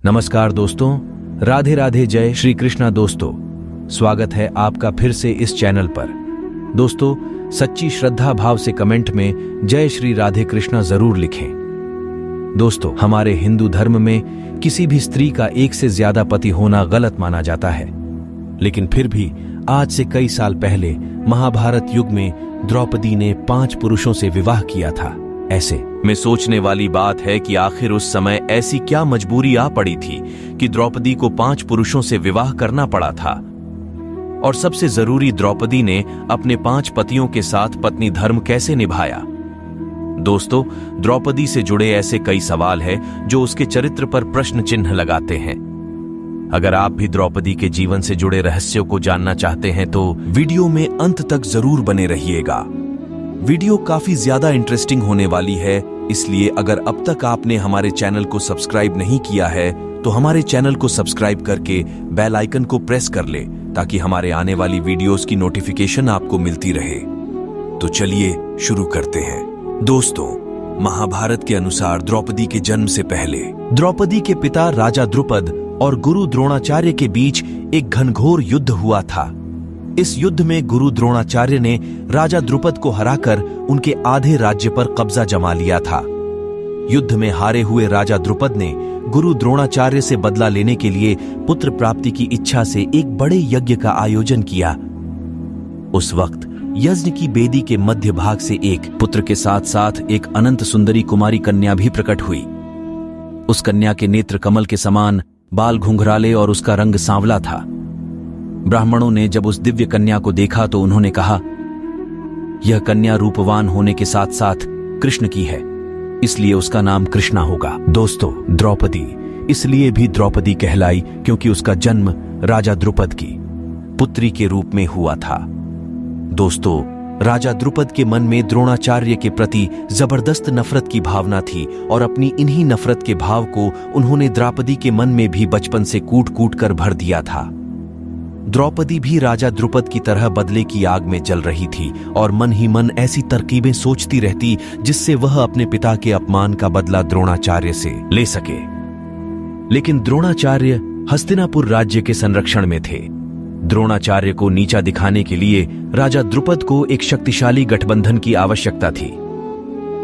नमस्कार दोस्तों, राधे राधे, जय श्री कृष्णा। दोस्तों, स्वागत है आपका फिर से इस चैनल पर। दोस्तों, सच्ची श्रद्धा भाव से कमेंट में जय श्री राधे कृष्णा जरूर लिखें। दोस्तों, हमारे हिंदू धर्म में किसी भी स्त्री का एक से ज्यादा पति होना गलत माना जाता है, लेकिन फिर भी आज से कई साल पहले महाभारत युग में द्रौपदी ने 5 पुरुषों से विवाह किया था। ऐसे में सोचने वाली बात है कि आखिर उस समय ऐसी क्या मजबूरी आ पड़ी थी कि द्रौपदी को 5 पुरुषों से विवाह करना पड़ा था। और सबसे जरूरी, द्रौपदी ने अपने 5 पतियों के साथ पत्नी धर्म कैसे निभाया। दोस्तों, द्रौपदी से जुड़े ऐसे कई सवाल हैं जो उसके चरित्र पर प्रश्न चिन्ह लगाते हैं। अगर आप भी द्रौपदी के जीवन से जुड़े रहस्यों को जानना चाहते हैं तो वीडियो में अंत तक जरूर बने रहिएगा। वीडियो काफी ज्यादा इंटरेस्टिंग होने वाली है, इसलिए अगर अब तक आपने हमारे चैनल को सब्सक्राइब नहीं किया है तो हमारे चैनल को सब्सक्राइब करके बेल आइकन को प्रेस कर ले, ताकि हमारे आने वाली वीडियोस की नोटिफिकेशन आपको मिलती रहे। तो चलिए शुरू करते हैं। दोस्तों, महाभारत के अनुसार द्रौपदी के जन्म से पहले द्रौपदी के पिता राजा द्रुपद और गुरु द्रोणाचार्य के बीच एक घनघोर युद्ध हुआ था। इस युद्ध में गुरु द्रोणाचार्य ने राजा द्रुपद को हराकर उनके आधे राज्य पर कब्जा जमा लिया था। युद्ध में हारे हुए राजा द्रुपद ने गुरु द्रोणाचार्य से बदला लेने के लिए पुत्र प्राप्ति की इच्छा से एक बड़े यज्ञ का आयोजन किया। उस वक्त यज्ञ की बेदी के मध्य भाग से एक पुत्र के साथ साथ एक अनंत सुंदरी कुमारी कन्या भी प्रकट हुई। उस कन्या के नेत्र कमल के समान, बाल घुंघराले और उसका रंग सांवला था। ब्राह्मणों ने जब उस दिव्य कन्या को देखा तो उन्होंने कहा, यह कन्या रूपवान होने के साथ साथ कृष्ण की है, इसलिए उसका नाम कृष्णा होगा। दोस्तों, द्रौपदी इसलिए भी द्रौपदी कहलाई क्योंकि उसका जन्म राजा द्रुपद की पुत्री के रूप में हुआ था। दोस्तों, राजा द्रुपद के मन में द्रोणाचार्य के प्रति जबरदस्त नफरत की भावना थी और अपनी इन्हीं नफरत के भाव को उन्होंने द्रौपदी के मन में भी बचपन से कूट कूट कर भर दिया था। द्रौपदी भी राजा द्रुपद की तरह बदले की आग में जल रही थी और मन ही मन ऐसी तरकीबें सोचती रहती जिससे वह अपने पिता के अपमान का बदला द्रोणाचार्य से ले सके। लेकिन द्रोणाचार्य हस्तिनापुर राज्य के संरक्षण में थे। द्रोणाचार्य को नीचा दिखाने के लिए राजा द्रुपद को एक शक्तिशाली गठबंधन की आवश्यकता थी।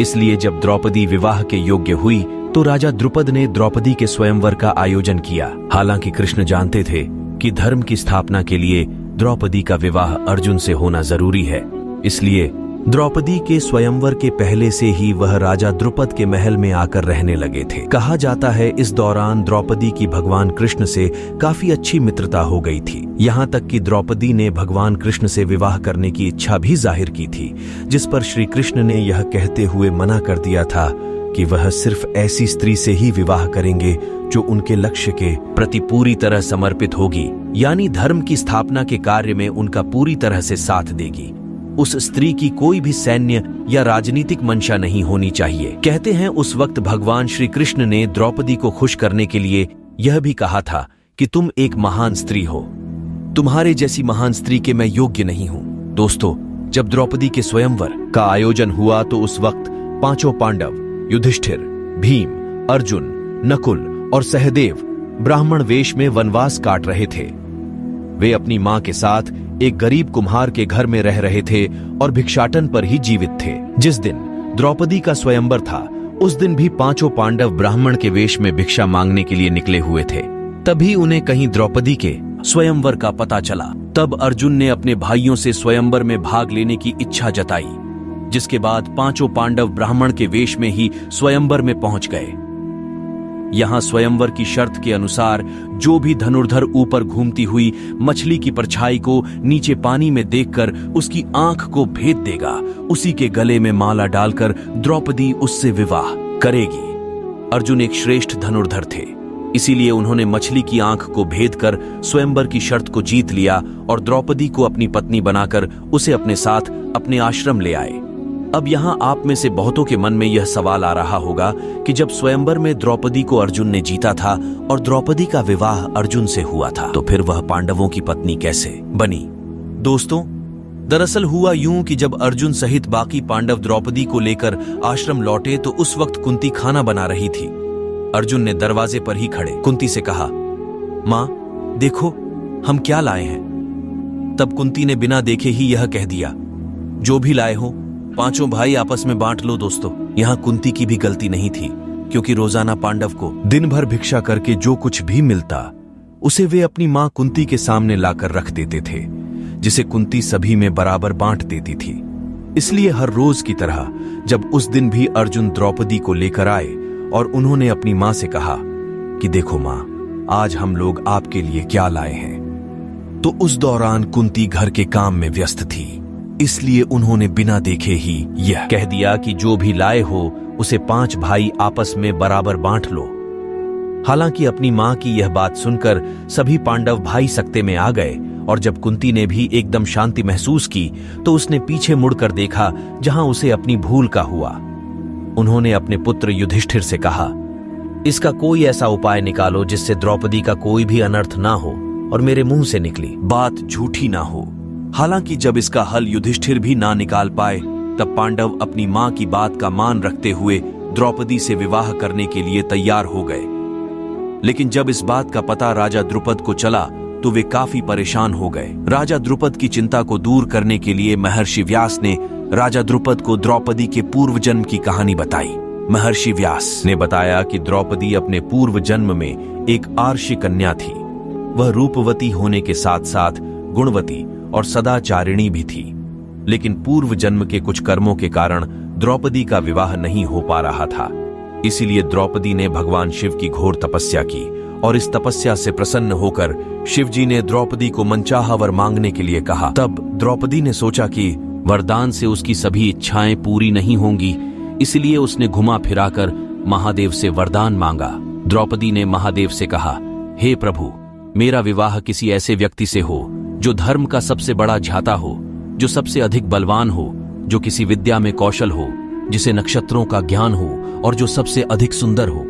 इसलिए जब द्रौपदी विवाह के योग्य हुई तो राजा द्रुपद ने द्रौपदी के स्वयंवर का आयोजन किया। हालांकि कृष्ण जानते थे कि धर्म की स्थापना के लिए द्रौपदी का विवाह अर्जुन से होना जरूरी है, इसलिए द्रौपदी के स्वयंवर के पहले से ही वह राजा द्रुपद के महल में आकर रहने लगे थे। कहा जाता है इस दौरान द्रौपदी की भगवान कृष्ण से काफी अच्छी मित्रता हो गई थी। यहाँ तक कि द्रौपदी ने भगवान कृष्ण से विवाह करने की इच्छा भी जाहिर की थी, जिस पर श्री कृष्ण ने यह कहते हुए मना कर दिया था कि वह सिर्फ ऐसी स्त्री से ही विवाह करेंगे जो उनके लक्ष्य के प्रति पूरी तरह समर्पित होगी, यानी धर्म की स्थापना के कार्य में उनका पूरी तरह से साथ देगी। उस स्त्री की कोई भी सैन्य या राजनीतिक मंशा नहीं होनी चाहिए। कहते हैं उस वक्त भगवान श्री कृष्ण ने द्रौपदी को खुश करने के लिए यह भी कहा था कि तुम एक महान स्त्री हो, तुम्हारे जैसी महान स्त्री के मैं योग्य नहीं हूं। दोस्तों, जब द्रौपदी के स्वयंवर का आयोजन हुआ तो उस वक्त 5 पांडव युधिष्ठिर, भीम, अर्जुन, नकुल और सहदेव ब्राह्मण वेश में वनवास काट रहे थे। वे अपनी मां के साथ एक गरीब कुम्हार के घर में रह रहे थे और भिक्षाटन पर ही जीवित थे। जिस दिन द्रौपदी का स्वयंवर था उस दिन भी 5 पांडव ब्राह्मण के वेश में भिक्षा मांगने के लिए निकले हुए थे। तभी उन्हें कहीं द्रौपदी के स्वयंवर का पता चला। तब अर्जुन ने अपने भाइयों से स्वयंवर में भाग लेने की इच्छा जताई, जिसके बाद 5 पांडव ब्राह्मण के वेश में ही स्वयंवर में पहुंच गए। यहां स्वयंवर की शर्त के अनुसार जो भी धनुर्धर ऊपर घूमती हुई मछली की परछाई को नीचे पानी में देखकर उसकी आंख को भेद देगा, उसी के गले में माला डालकर द्रौपदी उससे विवाह करेगी। अर्जुन एक श्रेष्ठ धनुर्धर थे, इसीलिए उन्होंने मछली की आंख को भेद कर स्वयंवर की शर्त को जीत लिया और द्रौपदी को अपनी पत्नी बनाकर उसे अपने साथ अपने आश्रम ले आए। अब यहां आप में से बहुतों के मन में यह सवाल आ रहा होगा कि जब स्वयंवर में द्रौपदी को अर्जुन ने जीता था और द्रौपदी का विवाह अर्जुन से हुआ था, तो फिर वह पांडवों की पत्नी कैसे बनी? दोस्तों, दरअसल हुआ यूं कि जब अर्जुन सहित बाकी पांडव द्रौपदी को लेकर आश्रम लौटे तो उस वक्त कुंती खाना बना रही थी। अर्जुन ने दरवाजे पर ही खड़े कुंती से कहा, मां देखो हम क्या लाए हैं। तब कुंती ने बिना देखे ही यह कह दिया, जो भी लाए हो पांचों भाई आपस में बांट लो। दोस्तों, यहां कुंती की भी गलती नहीं थी, क्योंकि रोजाना पांडव को दिन भर भिक्षा करके जो कुछ भी मिलता उसे वे अपनी मां कुंती के सामने लाकर रख देते थे, जिसे कुंती सभी में बराबर बांट देती थी। इसलिए हर रोज की तरह जब उस दिन भी अर्जुन द्रौपदी को लेकर आए और उन्होंने अपनी मां से कहा कि देखो मां, आज हम लोग आपके लिए क्या लाए हैं, तो उस दौरान कुंती घर के काम में व्यस्त थी, इसलिए उन्होंने बिना देखे ही यह कह दिया कि जो भी लाए हो उसे 5 भाई आपस में बराबर बांट लो। हालांकि अपनी मां की यह बात सुनकर सभी पांडव भाई सकते में आ गए, और जब कुंती ने भी एकदम शांति महसूस की तो उसने पीछे मुड़कर देखा जहां उसे अपनी भूल का हुआ। उन्होंने अपने पुत्र युधिष्ठिर से कहा, इसका कोई ऐसा उपाय निकालो जिससे द्रौपदी का कोई भी अनर्थ ना हो और मेरे मुंह से निकली बात झूठी ना हो। हालांकि जब इसका हल युधिष्ठिर भी ना निकाल पाए, तब पांडव अपनी मां की बात का मान रखते हुए द्रौपदी से विवाह करने के लिए तैयार हो गए। लेकिन जब इस बात का पता राजा द्रुपद को चला तो वे काफी परेशान हो गए। राजा द्रुपद की चिंता को दूर करने के लिए महर्षि व्यास ने राजा द्रुपद को द्रौपदी के पूर्व जन्म की कहानी बताई। महर्षि व्यास ने बताया कि द्रौपदी अपने पूर्व जन्म में एक आर्षि कन्या थी। वह रूपवती होने के साथ साथ गुणवती और सदाचारिणी भी थी, लेकिन पूर्व जन्म के कुछ कर्मों के कारण द्रौपदी का विवाह नहीं हो पा रहा था। इसीलिए द्रौपदी ने भगवान शिव की घोर तपस्या की, और इस तपस्या से प्रसन्न होकर शिवजी ने द्रौपदी को मनचाहा वर मांगने के लिए कहा। तब द्रौपदी ने सोचा कि वरदान से उसकी सभी इच्छाएं पूरी नहीं होंगी, इसलिए उसने घुमा फिराकर महादेव से वरदान मांगा। द्रौपदी ने महादेव से कहा, हे प्रभु, मेरा विवाह किसी ऐसे व्यक्ति से हो जो धर्म का सबसे बड़ा झाता हो, जो सबसे अधिक बलवान हो, जो किसी विद्या में कौशल हो, जिसे नक्षत्रों का ज्ञान हो और जो सबसे अधिक सुंदर हो।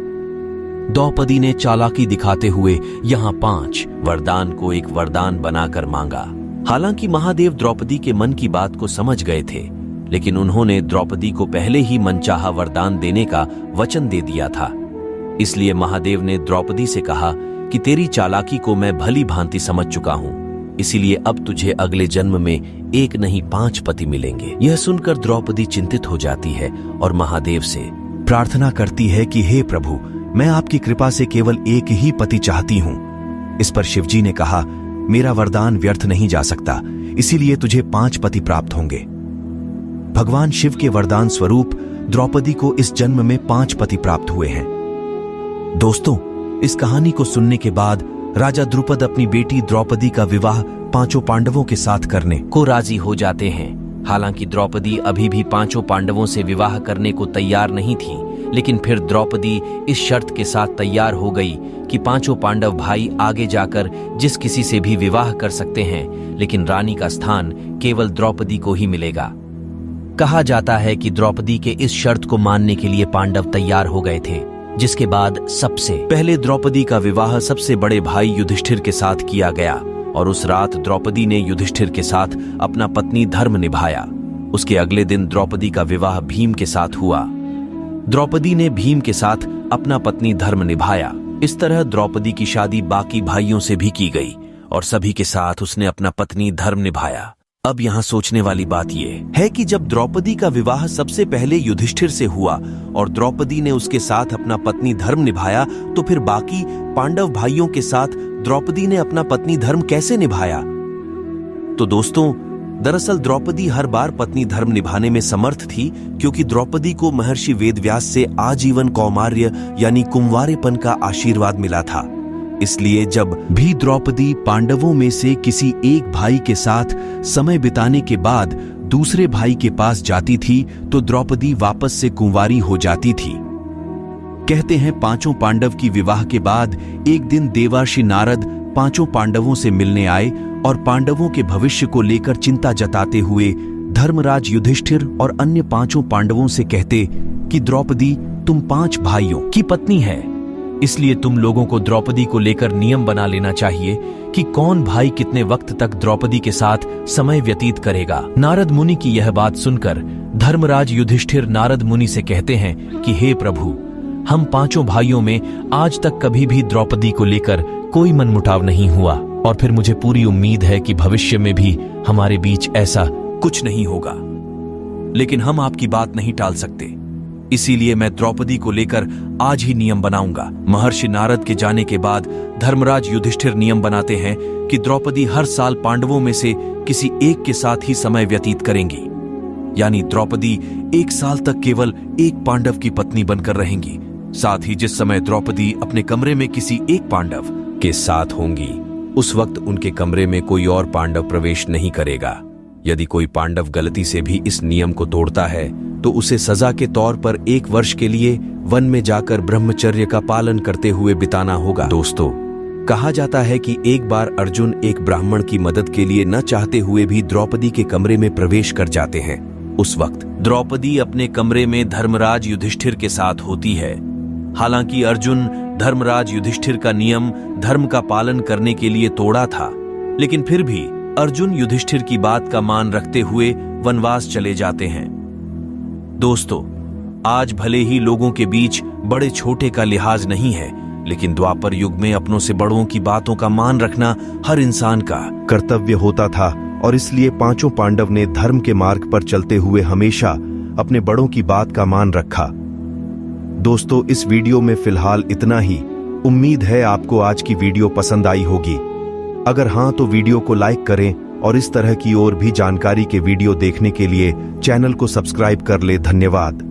द्रौपदी ने चालाकी दिखाते हुए यहाँ 5 वरदान को एक वरदान बनाकर मांगा। हालांकि महादेव द्रौपदी के मन की बात को समझ गए थे, लेकिन उन्होंने द्रौपदी को पहले ही मनचाहा वरदान देने का वचन दे दिया था। इसलिए महादेव ने द्रौपदी से कहा कि तेरी चालाकी को मैं भली भांति समझ चुका हूं, इसीलिए अब तुझे अगले जन्म में 1 नहीं 5 पति मिलेंगे। यह सुनकर द्रौपदी चिंतित हो जाती है और महादेव से प्रार्थना करती है कि हे प्रभु, मैं आपकी कृपा से केवल 1 ही पति चाहती हूं। इस पर शिवजी ने कहा, मेरा वरदान व्यर्थ नहीं जा सकता, इसीलिए तुझे 5 पति प्राप्त होंगे। भगवान शिव के वरदान स्वरूप द्रौपदी को इस जन्म में 5 पति प्राप्त हुए हैं। दोस्तों, इस कहानी को सुनने के बाद राजा द्रुपद अपनी बेटी द्रौपदी का विवाह 5 पांडवों के साथ करने को राजी हो जाते हैं। हालांकि द्रौपदी अभी भी 5 पांडवों से विवाह करने को तैयार नहीं थी, लेकिन फिर द्रौपदी इस शर्त के साथ तैयार हो गई कि 5 पांडव भाई आगे जाकर जिस किसी से भी विवाह कर सकते हैं, लेकिन रानी का स्थान केवल द्रौपदी को ही मिलेगा। कहा जाता है कि द्रौपदी के इस शर्त को मानने के लिए पांडव तैयार हो गए थे, जिसके बाद सबसे पहले द्रौपदी का विवाह सबसे बड़े भाई युधिष्ठिर के साथ किया गया, और उस रात द्रौपदी ने युधिष्ठिर के साथ अपना पत्नी धर्म निभाया। उसके अगले दिन द्रौपदी का विवाह भीम के साथ हुआ। द्रौपदी ने भीम के साथ अपना पत्नी धर्म निभाया। इस तरह द्रौपदी की शादी बाकी भाइयों से भी की गई और सभी के साथ उसने अपना पत्नी धर्म निभाया। अब यहाँ सोचने वाली बात यह है कि जब द्रौपदी का विवाह सबसे पहले युधिष्ठिर से हुआ और द्रौपदी ने उसके साथ अपना पत्नी धर्म निभाया, तो फिर बाकी पांडव भाइयों के साथ द्रौपदी ने अपना पत्नी धर्म कैसे निभाया? तो दोस्तों, दरअसल द्रौपदी हर बार पत्नी धर्म निभाने में समर्थ थी, क्योंकि द्रौपदी को महर्षि वेदव्यास से आजीवन कौमार्य यानी कुंवारेपन का आशीर्वाद मिला था। इसलिए जब भी द्रौपदी पांडवों में से किसी एक भाई के साथ समय बिताने के बाद दूसरे भाई के पास जाती थी, तो द्रौपदी वापस से कुंवारी हो जाती थी। कहते हैं 5 पांडव की विवाह के बाद एक दिन देवर्षि नारद 5 पांडवों से मिलने आए और पांडवों के भविष्य को लेकर चिंता जताते हुए धर्मराज युधिष्ठिर और अन्य 5 पांडवों से कहते कि द्रौपदी तुम 5 भाइयों की पत्नी है, इसलिए तुम लोगों को द्रौपदी को लेकर नियम बना लेना चाहिए कि कौन भाई कितने वक्त तक द्रौपदी के साथ समय व्यतीत करेगा। नारद मुनि की यह बात सुनकर धर्मराज युधिष्ठिर नारद मुनि से कहते हैं कि हे प्रभु, हम पांचों भाइयों में आज तक कभी भी द्रौपदी को लेकर कोई मनमुटाव नहीं हुआ और फिर मुझे पूरी उम्मीद है कि भविष्य में भी हमारे बीच ऐसा कुछ नहीं होगा। लेकिन हम आपकी बात नहीं टाल सकते, इसीलिए मैं द्रौपदी को लेकर आज ही नियम बनाऊंगा। महर्षि नारद के जाने के बाद धर्मराज युधिष्ठिर नियम बनाते हैं कि द्रौपदी हर साल पांडवों में से किसी एक के साथ ही समय व्यतीत करेंगी, यानी द्रौपदी 1 साल तक केवल एक पांडव की पत्नी बनकर रहेंगी। साथ ही जिस समय द्रौपदी अपने कमरे में किसी एक पांडव के साथ होंगी, उस वक्त उनके कमरे में कोई और पांडव प्रवेश नहीं करेगा। यदि कोई पांडव गलती से भी इस नियम को तोड़ता है तो उसे सजा के तौर पर 1 वर्ष के लिए वन में जाकर ब्रह्मचर्य का पालन करते हुए बिताना होगा। दोस्तों, कहा जाता है कि एक बार अर्जुन एक ब्राह्मण की मदद के लिए न चाहते हुए भी द्रौपदी के कमरे में प्रवेश कर जाते हैं। उस वक्त द्रौपदी अपने कमरे में धर्मराज युधिष्ठिर के साथ होती है। हालांकि अर्जुन धर्मराज युधिष्ठिर का नियम धर्म का पालन करने के लिए तोड़ा था, लेकिन फिर भी अर्जुन युधिष्ठिर की बात का मान रखते हुए वनवास चले जाते हैं। दोस्तों, आज भले ही लोगों के बीच बड़े छोटे का लिहाज नहीं है, लेकिन द्वापर युग में अपनों से बड़ों की बातों का मान रखना हर इंसान का कर्तव्य होता था और इसलिए पांचों पांडव ने धर्म के मार्ग पर चलते हुए हमेशा अपने बड़ों की बात का मान रखा। दोस्तों, इस वीडियो में फिलहाल इतना ही। उम्मीद है आपको आज की वीडियो पसंद आई होगी। अगर हां तो वीडियो को लाइक करें और इस तरह की और भी जानकारी के वीडियो देखने के लिए चैनल को सब्सक्राइब कर ले। धन्यवाद।